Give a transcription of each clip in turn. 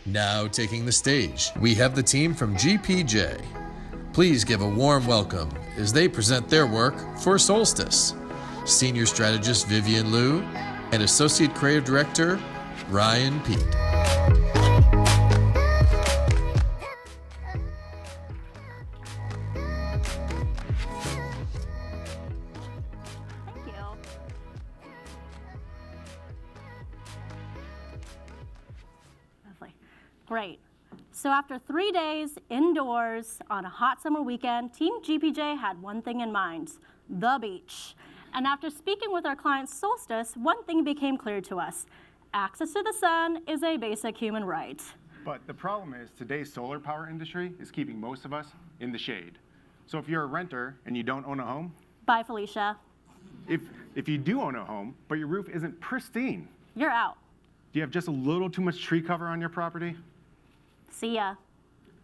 Now taking the stage, we have the team from GPJ. Please give a warm welcome as they present their work for Solstice. Senior Strategist Vivian Liu and Associate Creative Director Ryan Pete. Thank you. Lovely. Great. So after 3 days indoors on a hot summer weekend, Team GPJ had one thing in mind: the beach. And after speaking with our client Solstice, one thing became clear to us: access to the sun is a basic human right. But the problem is today's solar power industry is keeping most of us in the shade. So if you're a renter and you don't own a home, Bye, Felicia. if you do own a home, but your roof isn't pristine, You're out. do you have just a little too much tree cover on your property? See ya.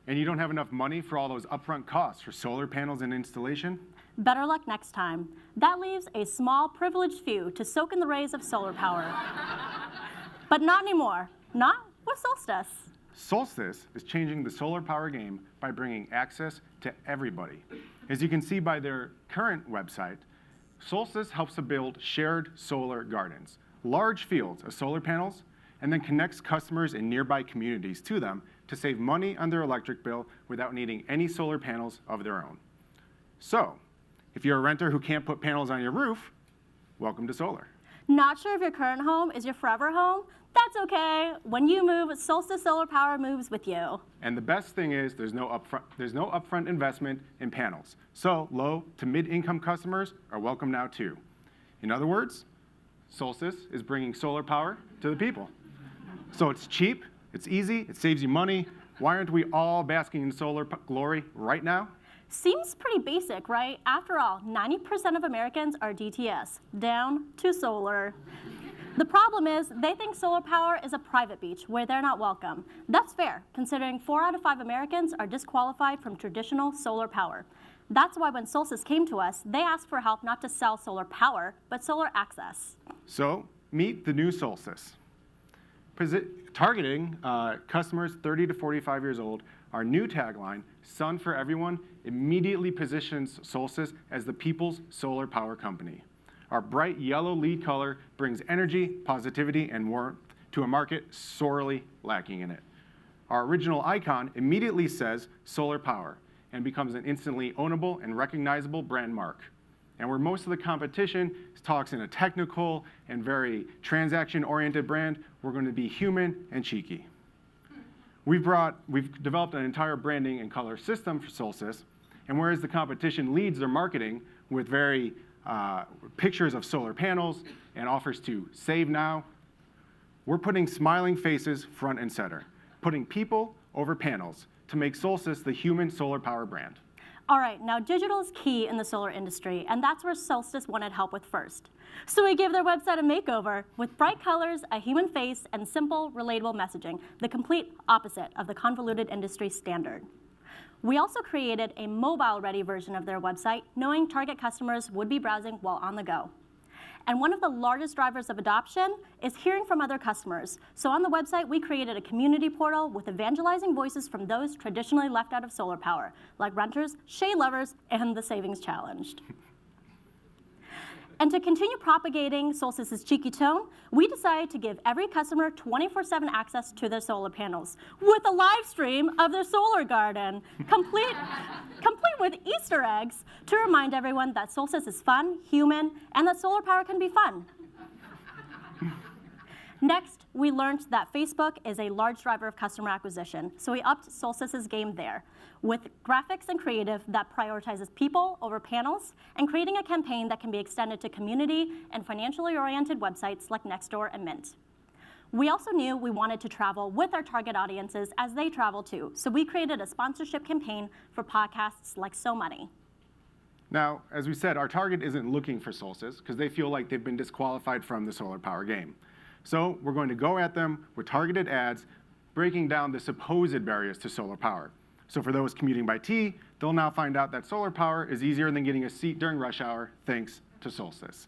And you don't have enough money for all those upfront costs for solar panels and installation? Better luck next time. That leaves a small, privileged few to soak in the rays of solar power. But not anymore. Not with Solstice. Solstice is changing the solar power game by bringing access to everybody. As you can see by their current website, Solstice helps to build shared solar gardens, large fields of solar panels, and then connects customers in nearby communities to them to save money on their electric bill without needing any solar panels of their own. So, if you're a renter who can't put panels on your roof, welcome to solar. Not sure if your current home is your forever home? That's okay. When you move, Solstice Solar Power moves with you. And the best thing is there's no upfront investment in panels. So low to mid-income customers are welcome now too. In other words, Solstice is bringing solar power to the people. So it's cheap, it's easy, it saves you money. Why aren't we all basking in solar glory right now? Seems pretty basic, right? After all, 90% of Americans are DTS, down to solar. The problem is they think solar power is a private beach where they're not welcome. That's fair, considering 4 out of 5 Americans are disqualified from traditional solar power. That's why when Solstice came to us, they asked for help not to sell solar power, but solar access. So meet the new Solstice. Targeting customers 30 to 45 years old, our new tagline, Sun for Everyone, immediately positions Solstice as the people's solar power company. Our bright yellow lead color brings energy, positivity, and warmth to a market sorely lacking in it. Our original icon immediately says solar power and becomes an instantly ownable and recognizable brand mark. And where most of the competition talks in a technical and very transaction-oriented brand, we're going to be human and cheeky. We've developed an entire branding and color system for Solstice, and whereas the competition leads their marketing with very pictures of solar panels and offers to save now, we're putting smiling faces front and center, putting people over panels to make Solstice the human solar power brand. All right, now digital is key in the solar industry, and that's where Solstice wanted help with first. So we gave their website a makeover with bright colors, a human face, and simple, relatable messaging, the complete opposite of the convoluted industry standard. We also created a mobile-ready version of their website, knowing target customers would be browsing while on the go. And one of the largest drivers of adoption is hearing from other customers. So on the website, we created a community portal with evangelizing voices from those traditionally left out of solar power, like renters, shade lovers, and the savings challenged. And to continue propagating Solstice's cheeky tone, we decided to give every customer 24/7 access to their solar panels with a live stream of their solar garden, complete with Easter eggs to remind everyone that Solstice is fun, human, and that solar power can be fun. Next, we learned that Facebook is a large driver of customer acquisition, so we upped Solstice's game there with graphics and creative that prioritizes people over panels and creating a campaign that can be extended to community and financially oriented websites like Nextdoor and Mint. We also knew we wanted to travel with our target audiences as they travel too, so we created a sponsorship campaign for podcasts like So Money. Now, as we said, our target isn't looking for Solstice because they feel like they've been disqualified from the solar power game. So we're going to go at them with targeted ads, breaking down the supposed barriers to solar power. So for those commuting by T, they'll now find out that solar power is easier than getting a seat during rush hour, thanks to Solstice.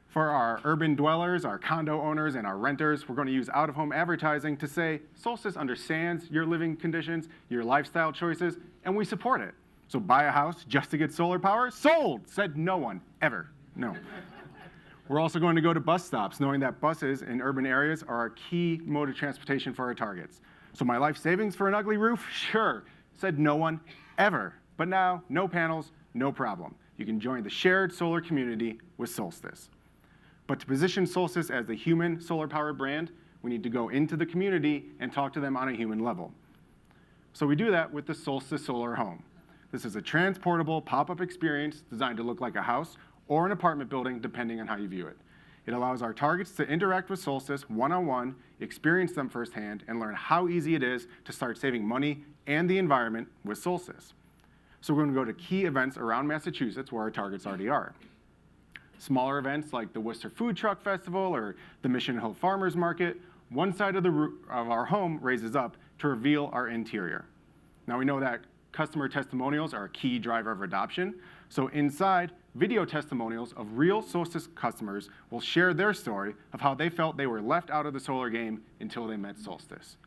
For our urban dwellers, our condo owners, and our renters, we're going to use out-of-home advertising to say, Solstice understands your living conditions, your lifestyle choices, and we support it. So buy a house just to get solar power? Sold! Said no one, ever. No. We're also going to go to bus stops, knowing that buses in urban areas are a key mode of transportation for our targets. So my life savings for an ugly roof? Sure. Said no one, ever. But now, no panels, no problem. You can join the shared solar community with Solstice. But to position Solstice as the human solar power brand, we need to go into the community and talk to them on a human level. So we do that with the Solstice Solar Home. This is a transportable pop-up experience designed to look like a house or an apartment building, depending on how you view it. It allows our targets to interact with Solstice one-on-one, experience them firsthand, and learn how easy it is to start saving money and the environment with Solstice. So we're going to go to key events around Massachusetts where our targets already are. Smaller events like the Worcester Food Truck Festival or the Mission Hill Farmers Market, one side of our home raises up to reveal our interior. Now we know that customer testimonials are a key driver of adoption. So inside, video testimonials of real Solstice customers will share their story of how they felt they were left out of the solar game until they met Solstice.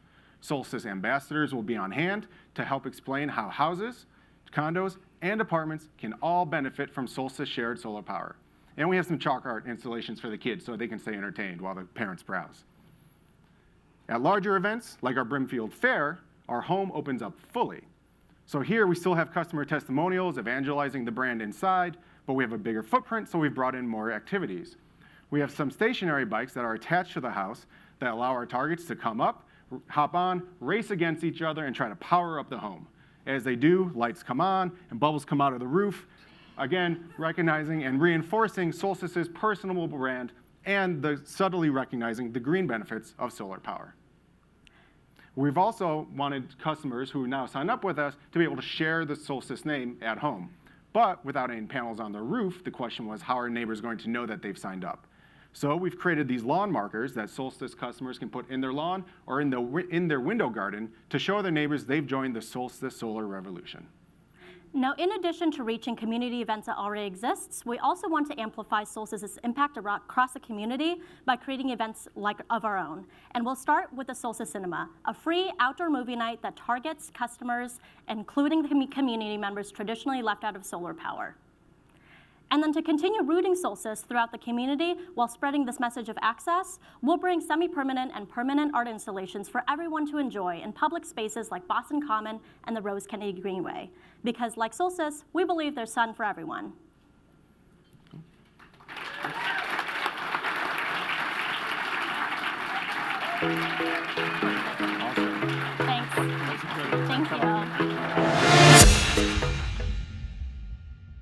Solstice ambassadors will be on hand to help explain how houses, condos, and apartments can all benefit from Solstice shared solar power. And we have some chalk art installations for the kids so they can stay entertained while the parents browse. At larger events, like our Brimfield Fair, our home opens up fully. So here we still have customer testimonials evangelizing the brand inside, but we have a bigger footprint, so we've brought in more activities. We have some stationary bikes that are attached to the house that allow our targets to come up, hop on, race against each other, and try to power up the home. As they do, lights come on and bubbles come out of the roof, again, recognizing and reinforcing Solstice's personable brand and subtly recognizing the green benefits of solar power. We've also wanted customers who now sign up with us to be able to share the Solstice name at home. But without any panels on their roof, the question was, how are neighbors going to know that they've signed up? So we've created these lawn markers that Solstice customers can put in their lawn or in their window garden to show their neighbors they've joined the Solstice solar revolution. Now, in addition to reaching community events that already exists, we also want to amplify Solstice's impact across the community by creating events of our own. And we'll start with the Solstice Cinema, a free outdoor movie night that targets customers, including the community members traditionally left out of solar power. And then to continue rooting Solstice throughout the community while spreading this message of access, we'll bring semi-permanent and permanent art installations for everyone to enjoy in public spaces like Boston Common and the Rose Kennedy Greenway. Because like Solstice, we believe there's sun for everyone. Thank you.